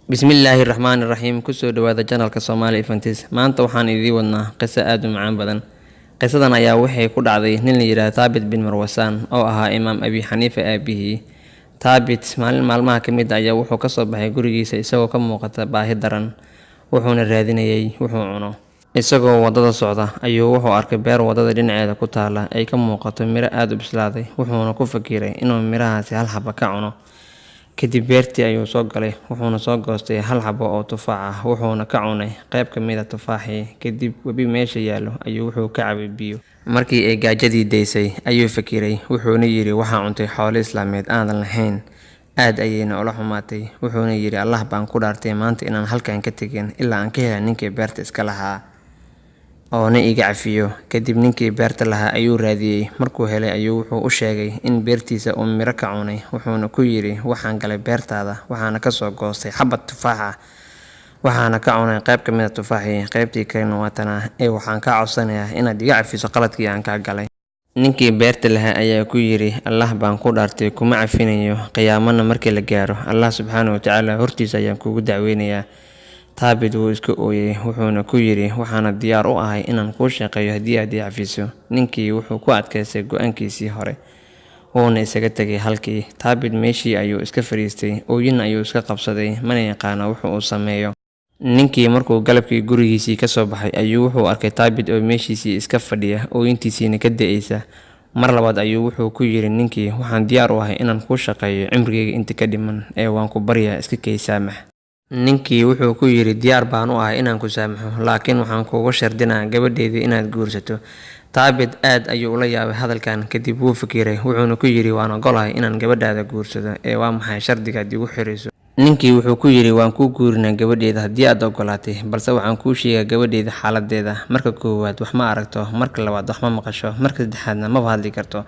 Bismillahirrahmanirrahiim. Kusoo dhawaada channelka Somali Infantis. Maanta waxaan idiin wadnaa qiso aad u macaan badan. Qisadan ayaa waxay ku dhacday nin la yiraahdo Thabit bin Marwasaan oo ahaa Imaam Abi Xaniifa aabihii. Thabit maalin maalmaha ka mid ah ayaa wuxuu ka soo baxay gurigiisa isagoo ka muuqata baahi daran, wuxuuna raadinayay wuxuu cuno. Isagoo wadada socda ayuu wuxuu arkay beer wadada dhinaceeda ku taala ay ka muuqato miro aad u bislaaday, wuxuuna ku fakiray inuu mirahaasi hal xabba ka cuno. Kadib beertii ayuu soo galay, wuxuuna soo goostay hal xabbo oo tufaax ah, wuxuuna ka cunay qayb ka mid ah tufaaxii. Kadib webi meesha yaallo ayuu wuxuu ka cabay biyo. Markii ay gaajadii daysay ayuu fakiray, wuxuuna yiri waxaan cuntay xoolo islaameed aanan lahayn, aad ayayna ula xumaatay. Wuxuuna yiri Allah baan ku dhaartay maanta inaan halkan ka tagin ilaa aan ka helo ninkii beerta iska lahaa oo na iga cafiyo. Kadib ninkii beerta lahaa ayuu raadiyay, markuu helay ayuu wuxuu u sheegay in beertiisa uu miro ka cunay. Wuxuuna ku yiri waxaan galay beertaada, waxaana ka soo goostay xabad tufaax ah, waxaana ka cunay qayb ka mid ah tufaaxii, qaybtii kalena waa tan waxaan kaa codsanayaa inaad iga cafiso qaladkii aan ka galay. Ninkii beerta lahaa ayaa ku yiri Allah baan ku dhaartay kuma cafinayo, qiyaamana markii la gaaro Allah subxaanahu wa tacaala hortiisa ayaan kugu dacweynayaa. Thabit wuu iska ooyay, wuxuuna ku yiri waxaana diyaar u ahay inaan kuu shaqeeyo haddii aad i cafiso. Ninkii wuxuu ku adkaystay go'aankiisii hore, wuuna isaga tegay halkii. Thabit meeshii ayuu iska fariistay, ooyin ayuu iska qabsaday, mana yaqaana wuxuu sameeyo. Ninkii markuu galabkii gurigiisii ka soo baxay ayuu wuxuu arkay Thabit oo meeshiisii iska fadhiya, ooyintiisiina ka da'aysa. Mar labaad ayuu wuxuu ku yiri ninkii waxaan diyaar u ahay inaan kuu shaqeeyo cimrigeyga inta ka dhiman, waan ku baryaa iska kay saamax. Ninkii wuxuu ku yiri diyaar baan u ahay inaan ku saamaxo, laakiin waxaan kuugu shardinaa gabadheedii inaad guursato. Thabit aad ayuu ula yaabay hadalkan, kadib wuu fakiray, wuxuuna ku yiri waan ogolahay inaan gabadhaada guursado, waa maxay shardigaad igu xirayso? Ninkii wuxuu ku yiri waan kuu guurinaa gabadheeda haddii aad ogolaatay, balse waxaan kuu sheegaa gabadheeda xaaladeeda. Marka koowaad wax ma aragto, marka labaad wax ma maqasho, marka saddexaadna ma hadli karto.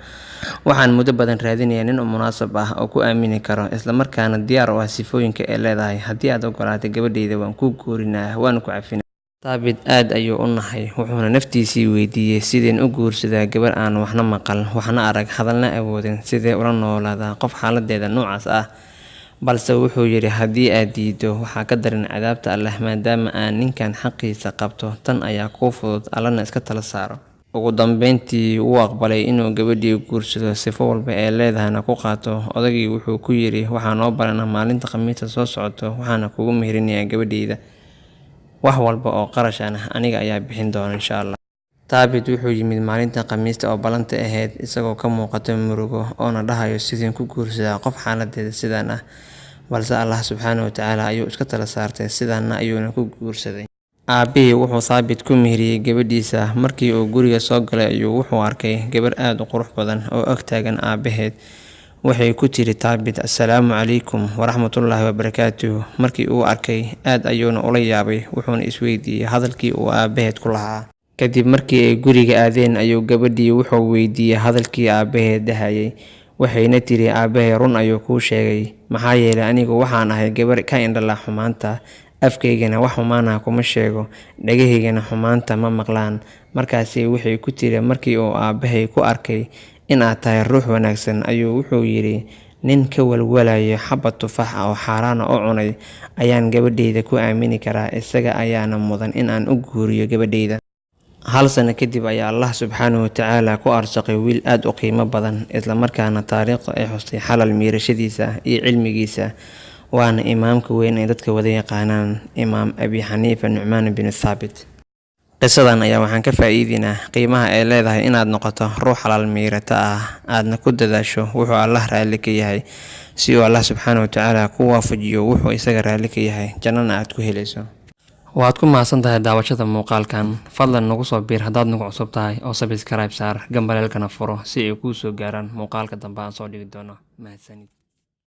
Waxaan muddo badan raadinayaa nin munaasab ah oo ku aamini karo, isla markaana diyaar u ah sifooyinka ay leedahay. Haddii aad ogolaatay gabadheeda waan kuu guurinaa, waan ku cafinaa. Thabit aad ayuu u naxay, wuxuuna naftiisii weydiiyey sideen u guursadaa gabar aan waxna maqal, waxna arag, hadalna awoodin, sidee ula noolaadaa qof xaaladeeda noocaas ah. Balse wuxuu yiri haddii aad diido waxaa ka daran cadaabta Allah, maadaama aan ninkan xaqiisa qabto, tan ayaa kuu fudud, Allana iska tala saaro. Ugu dambeyntii wuu aqbalay inuu gabadhii guursado, sifo walba ee leedahayna ku qaato. Odagii wuxuu ku yiri waxaan noo baranaa maalinta khamiista soo socoto, waxaana kugu meherinayaa gabadheyda, wax walba oo qarash ah aniga ayaa bixin doona insha Allah. Thabit wuxuu yimid maalinta khamiista oo balanta ahayd, isagoo ka muuqata murugo oona dhahayo sideen ku guursadaa qof xaaladeeda sidaan ah. Balse Allah subxaanahu wa tacaala ayuu iska tala saartay, sidaana ayuuna ku guursaday. Aabihii wuxuu Thabit ku meheriyey gabadhiisa. Markii uu guriga soo galay ayuu wuxuu arkay gabar aad u qurux badan oo ag taagan aabaheed. Waxay ku tiri Thabit assalaamu calaykum waraxmatullaahi wabarakaatuh. Markii uu arkay aad ayuuna ula yaabay, wuxuuna isweydiiyey hadalkii uu aabaheed ku lahaa. Kadib markii ay guriga aadeen ayuu gabadhii wuxuu weydiiyey hadalkii aabaheed dhahayay, waxayna tiri aabahay run ayuu kuu sheegay, maxaa yeelay anigu waxaan ahay gabar ka indhala xumaanta, afkaygana wax xumaana kuma sheego, dhagahaygana xumaanta ma maqlaan. Markaasi waxay ku tiri markii uu aabahay ku arkay in aad tahay ruux wanaagsan ayuu wuxuu yiri nin ka walwalayo xabad tufaax ah oo xaaraan u cunay ayaan gabadheyda ku aamini karaa, isaga ayaana mudan in aan u guuriyo gabadheyda. Hal sano kadib ayaa Allah subxaanahu wa tacaala ku arsaaqay wiil aad u qiimo badan, isla markaana taariikhdu ay xustay xalal miirashadiisa iyo cilmigiisa. Waana imaamka weyn ee dadka wada yaqaanaan, Imaam Abi Xaniifa Nucmaan bin Thabit. Qisadan ayaa waxaan ka faa'iideynaa qiimaha ay leedahay inaad noqoto ruux xalaal miirata ah, aadna ku dadaasho wuxuu Allah raalli ka yahay, si uu Allah subxaanahu wa tacaala ku waafajiyo wuxuu isaga raalli ka yahay, jannana aad ku helayso. Waad ku mahadsantahay daawashada muuqaalkan. Fadlan nagu soo biir haddaad nagu cusub tahay oo subscribe saar, gambaleelkana furo si ay kuu soo gaaraan muuqaalka dambe aan soo dhigi doono. Mahadsanid.